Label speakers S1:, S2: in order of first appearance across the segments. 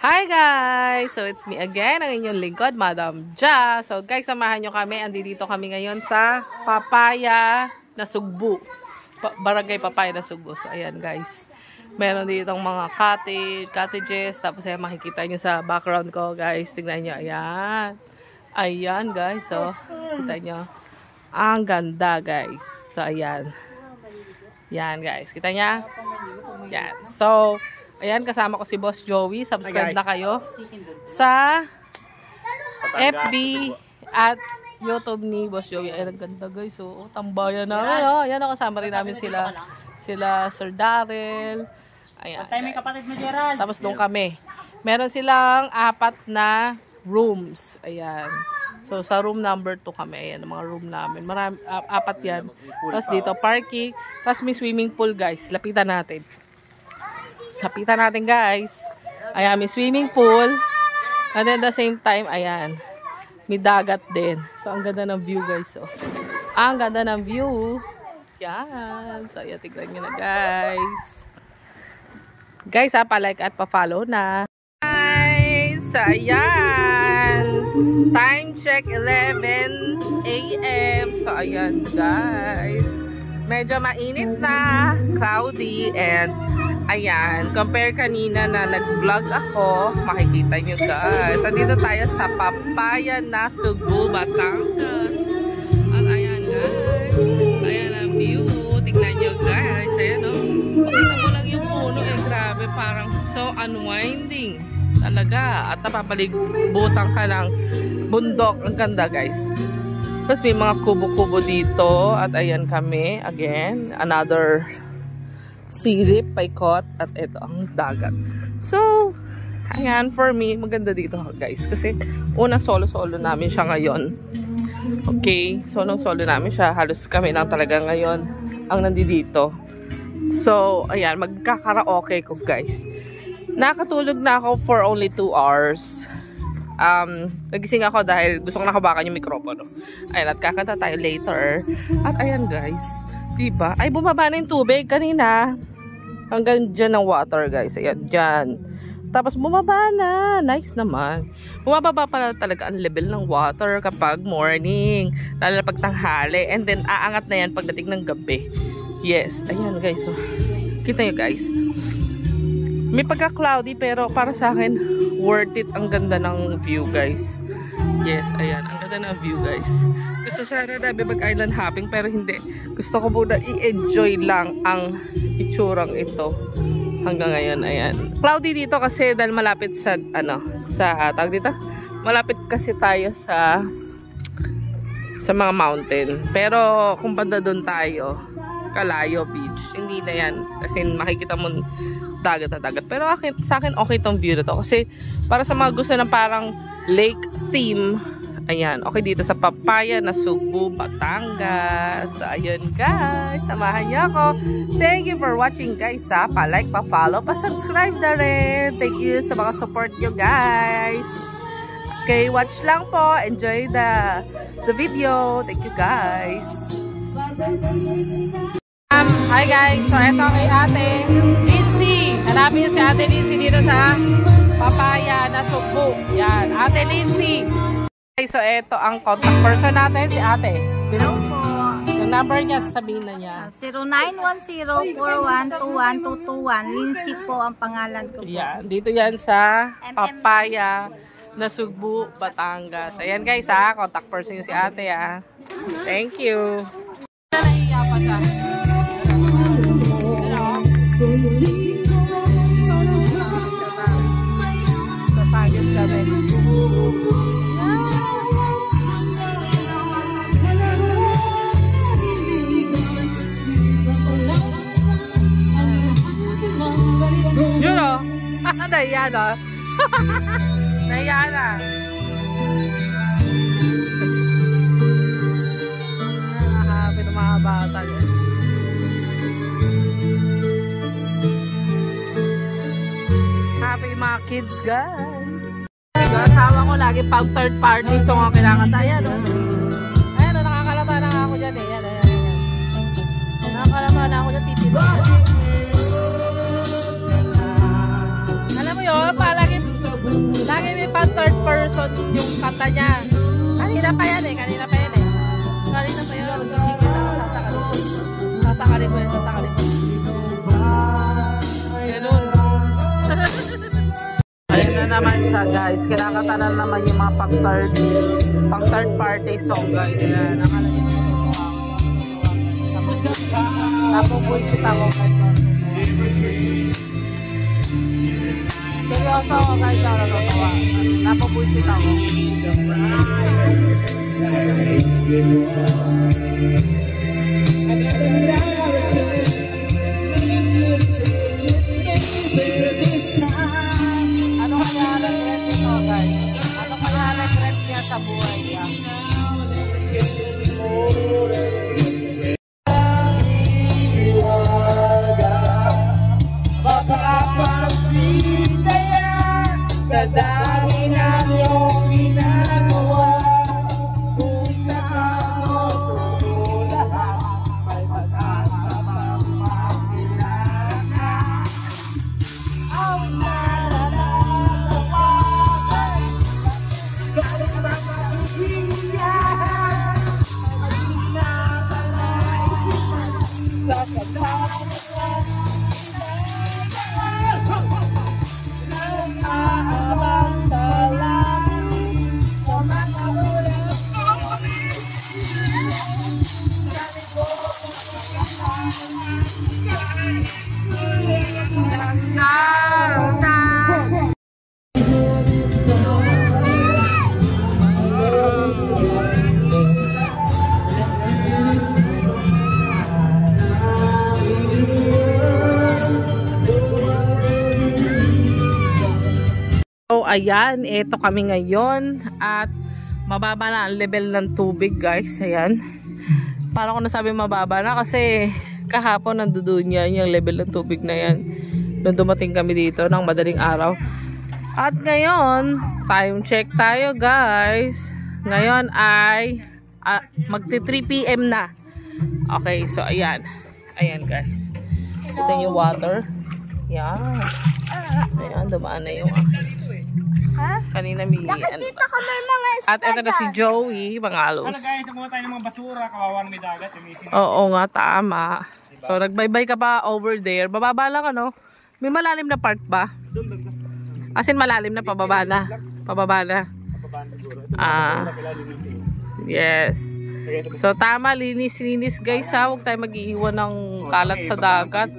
S1: Hi guys! So it's me again, ang inyong lingkod, Madam Ja. So guys, samahan nyo kami. Andito kami ngayon sa Papaya na Sugbo. Barangay Papaya na Sugbo. So ayan guys. Meron ditong mga cottages. Tapos ayan, makikita nyo sa background ko guys. Tingnan nyo. Ayan. Ayan guys. So, kita nyo. Ang ganda guys. So ayan. Yan guys. Kita nyo? Yan. So, ayan, kasama ko si Boss Joey. Subscribe na kayo sa FB at YouTube ni Boss Joey. Ay, naganda guys. So, tambayan namin. Oh. Ayan, kasama rin namin sila Sir Darrell. Ayan. Tapos doon kami. Meron silang 4 na rooms. Ayan. So, sa room number 2 kami. Ayan, mga room namin. 4 yan. Tapos dito, parking. Tapos may swimming pool guys. Lapitan natin. Kapitan natin guys. Ayan, may swimming pool. And then at the same time, ayan, may dagat din. So, ang ganda ng view guys. So, ang ganda ng view. Yan. So, ayan, tignan nyo na guys. Guys, pa-like at pa-follow na. Guys, ayan. Time check, 11 AM. So, ayan guys. Medyo mainit na, cloudy, and ayan, compare kanina na nag-vlog ako, makikita nyo guys. Andito tayo sa Papaya na Sugbo, Batangas. At ayan guys, ayan ang view. Tignan nyo guys, ayan o. Pakita mo lang yung puno eh, grabe, parang so unwinding talaga. At napapalibutan ka ng bundok. Ang ganda guys. Tapos may mga kubo-kubo dito. At ayan kami, again, another silip, paikot, at ito ang dagat. So, ayan, for me, maganda dito guys. Kasi, unang solo-solo namin siya ngayon. Okay, solo namin siya. Halos kami lang talaga ngayon ang nandito. So, ayan, magkakaraoke ko guys. Nakatulog na ako for only 2 hours. Nagising ako dahil gusto ko nakabakan yung mikropono. Ayan, at kakanta tayo later. At ayan guys, diba? Ay, bumaba na yung tubig kanina. Hanggang dyan ang water guys. Ayan, dyan. Tapos bumaba na. Nice naman. Bumababa pala talaga ang level ng water kapag morning. Lalo na pag tanghali. And then aangat na yan pagdating ng gabi. Yes, ayan guys. So, kita nyo guys. May pagka-cloudy pero para sa akin, worth it. Ang ganda ng view guys. Yes, ayan. Ang ganda ng view guys. Gusto sana nabi mag-island hopping pero hindi. Gusto ko muna i-enjoy lang ang itsurang ito. Hanggang ngayon, ayan. Cloudy dito kasi dahil malapit sa, tawag dito? Malapit kasi tayo sa mga mountain. Pero kung banda doon tayo, Kalayo Beach, hindi na yan. Kasi makikita mo dagat na dagat. Pero sa akin okay tong view na to. Kasi para sa mga gusto ng parang lake theme, ayan, okay dito sa Papaya na Sugbo, Batangas. So, ayun guys, samahan niyo ako. Thank you for watching guys ha. Pa-like, pa-follow, pa-subscribe na rin. Thank you sa mga support nyo guys. Okay, watch lang po. Enjoy the video. Thank you guys. Hi guys, so eto kay Ate Lindsay. Hanapin niyo si Ate Lindsay dito sa Papaya na Sugbo. Yan, Ate Lindsay. So, ito ang contact person natin, si Ate.
S2: Hello po.
S1: Yung number niya, sasabihin na niya.
S2: 0910-4121221. Lindsay po ang pangalan ko po.
S1: Yan, dito yan sa Papaya na Sugbo, Batangas. Ayan guys ha, contact person yung si Ate ha. Thank you. Nahiya pa siya. Sasagit kami. Yun o. Nahiya na. Nahiya na. Nakakapit ang mga bata. Happy mga kids guys. Asawa ko lagi pag third party song ang kinakanta. Ayan o. Ayan o, nakakalama na ako dyan eh. Ayan. Nakakalama na ako dyan. Titiba. Alam mo yun, palagi Luzon yung kanta niya. Kanina pa yan eh. Kanina pa yan. Sasakalin ko yan. Sasakalin ko. Ganun. Ayun na naman siya guys. Kinakata na naman yung mga pang third party song guys. Ayan. Nakalagay ko ito. Napupuisit ako guys. Seryoso ako guys. Nakakatawa. Napupuisit ako. Ano kaya regret nito guys? Ano kaya regret niya sa buhay niya? Sa dami ng iyong ginagawa, kung saan mo tulo lahat, may pag-asa pang makilala. Ang naranasan, galing ba maiiyan, maging nakalaisipan, sa kadami aabang talangin sa mga ulang So, ayan, ito kami ngayon at mababa na ang level ng tubig guys, ayan. Paano ko nasabi mababa na kasi kahapon nandoon yan yung level ng tubig na yan. Nung dumating kami dito ng madaling araw. At ngayon, time check tayo guys. Ngayon ay magti 3 PM na. Okay, so ayan. Ayan guys. Ito yung water. Ayan. Ayan, dumaan na yung kanina milian. At ito na si Joey, Bangalos.
S3: Ano guys, nakuha tayo ng mga basura, kawawa na may dagat.
S1: Oo nga, tama. So, nagbaybay ka pa over there. Bababa lang ano? May malalim na part ba? As in malalim na, pababa na. Pababa na. Yes. So, tama, linis-linis guys ha. Huwag tayo mag-iiwan ng kalat sa dagat.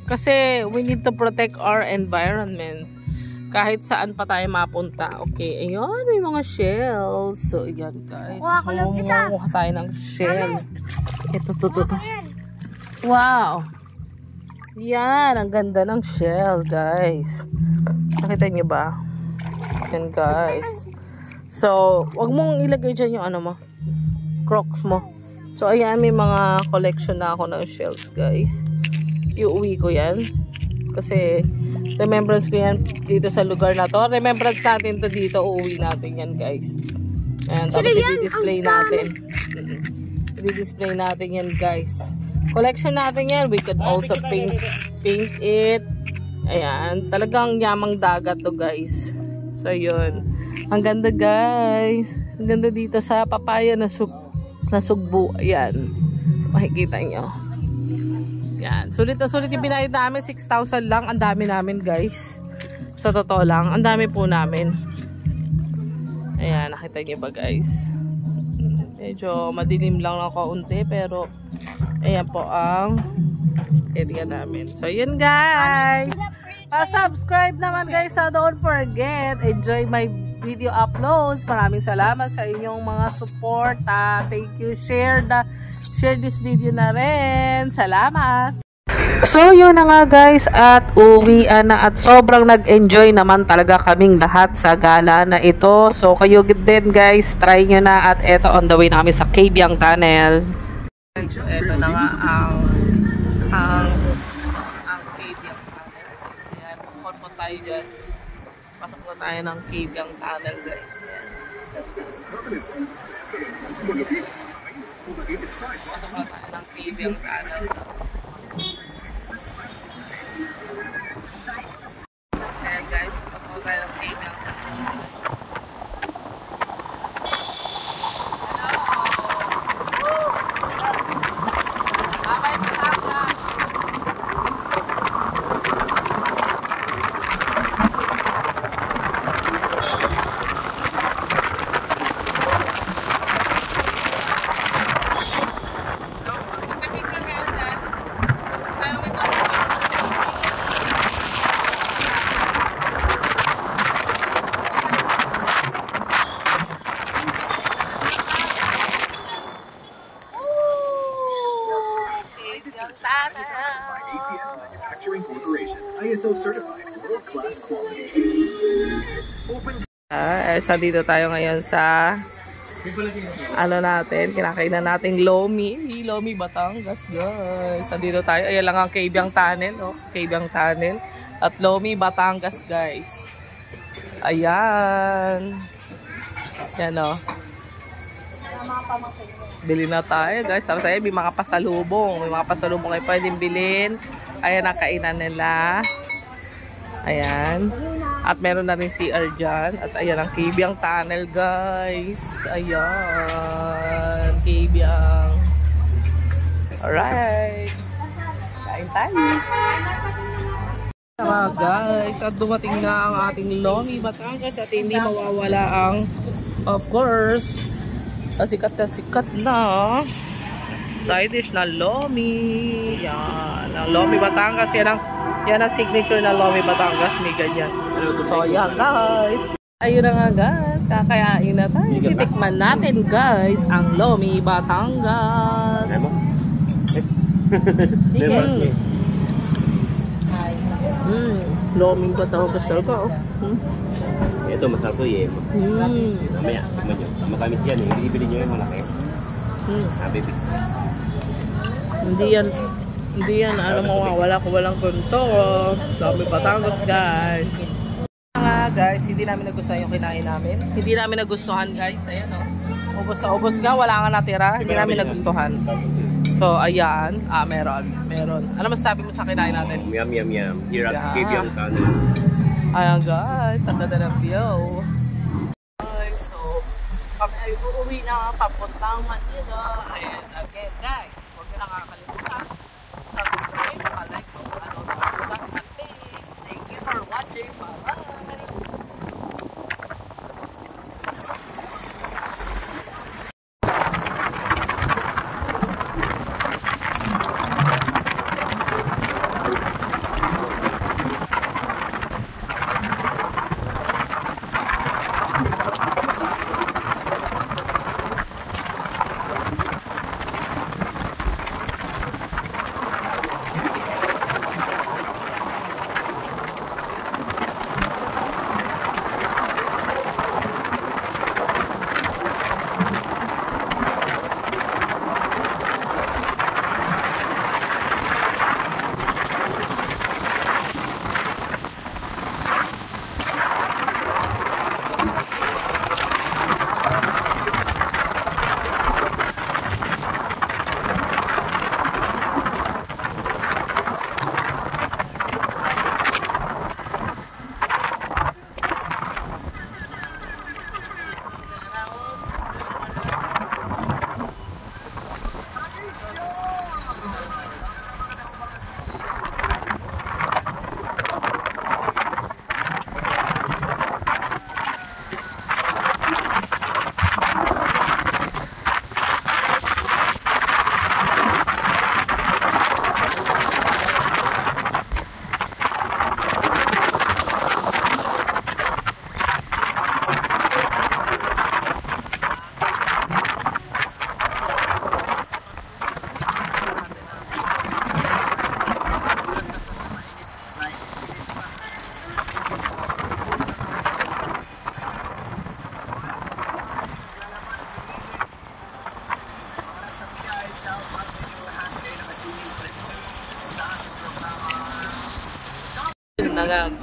S1: Kasi, we need to protect our environment. Kahit saan pa tayo mapunta. Okay, ayun, may mga shells. So, ayan guys. Mumuha tayo ng shell. Ito. Wow. Yan, ang ganda ng shell guys. Nakita nyo ba? Yan guys. So, wag mong ilagay dyan yung ano mo. Crocs mo. So, ayan, may mga collection na ako ng shells guys. Iuwi ko yan. Kasi, remembrance ko yan dito sa lugar na to. Remembrance natin to dito. Uuwi natin yan guys. Ayan, tapos i-display natin. I-display natin yan guys. Collection natin yan. We could also paint it. Ayan. Talagang yamang dagat to guys. So yun. Ang ganda guys. Ang ganda dito sa papaya na sugbo. Ayan. Makikita nyo. Yan. Sulit na sulit yung binayad namin. 6,000 lang. Ang dami namin guys. Sa totoo lang. Ang dami po namin. Ayan. Nakita nyo ba guys? Medyo madilim lang ng kaunti. Pero ayan po ang area namin. So yun guys. Pa-subscribe naman guys. So don't forget. Enjoy my video uploads. Maraming salamat sa inyong mga support. Thank you. Share this video na rin. Salamat! So yun na nga guys, at uwian na at sobrang nag-enjoy naman talaga kaming lahat sa gala na ito. So kayo din guys, try nyo na at eto on the way na kami sa Cabiang Tunnel. So eto na nga ang Cabiang Tunnel. Ayan, pupunta tayo dyan. Pasok na tayo ng Cabiang Tunnel guys. Ayan. Pasok na tayo ng Cabiang Tunnel. Ayan guys, pasok na tayo ng Cabiang Tunnel.
S4: ISO certified world-class quality.
S1: So dito tayo ngayon sa ano natin, kinakainan nating Lomi. Lomi Batangas, guys. So dito tayo, ayan lang ang Cabiang Tunnel, oh. Cabiang Tunnel. At Lomi Batangas, guys. Ayan. Yan, oh. Bili na tayo, guys. Tapos ayan, may mga pasalubong. May mga pasalubong kayo pwedeng bilhin. Ayan ang kainan nila. Ayan. At meron na rin CR dyan. At ayan ang Cabiang Tunnel, guys. Ayan. Cabiang. Alright. Kain tayo. Mga guys, at dumating na ang ating Lomi Batangas. At hindi mawawala ang, of course, sikat na side dish na Lomi. Yan. Ang Lomi Batangas. Yan ang signature na Lomi Batangas. May ganyan. So, yan guys. Ayun na nga guys. Kakayain na tayo. Titikman natin guys ang Lomi Batangas. Sige. Lomi Batangas talaga.
S5: Ito masasoy eh. Mamaya, tikman nyo. Makamis yan eh. Ibili nyo yung malaki. Bibig.
S1: Hindi yan, ano mawawala kung walang kwento. Lomi Batangas, guys. Nga, guys, hindi namin nagustuhan yung kinain namin. Hindi namin nagustuhan, guys. Ayan, oh. Ubos na ubos nga, wala nga natira. Hindi namin nagustuhan. So, ayan. Meron. Ano masasabi mo sa kinain natin?
S5: Yum. Here at Cabiang Tunnel.
S1: Ayan, guys. Ang ganda ng view. Guys, so, kami ay uuwi na papuntang Manila. And again, guys, huwag nyo nakakalimutan. Subscribe, like, thank you for watching. Bye-bye!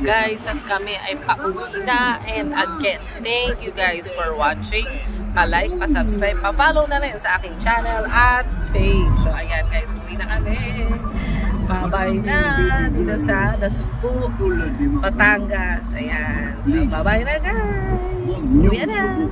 S1: Guys, at kami ay pauwi na. And again, thank you guys for watching. Pa-like, pa-subscribe, pa-follow na rin sa aking channel at page. So ayan guys, uwi na kami. Bye-bye na dito sa Nasugbu, Batangas. Ayan. So bye-bye na guys. Uwi na.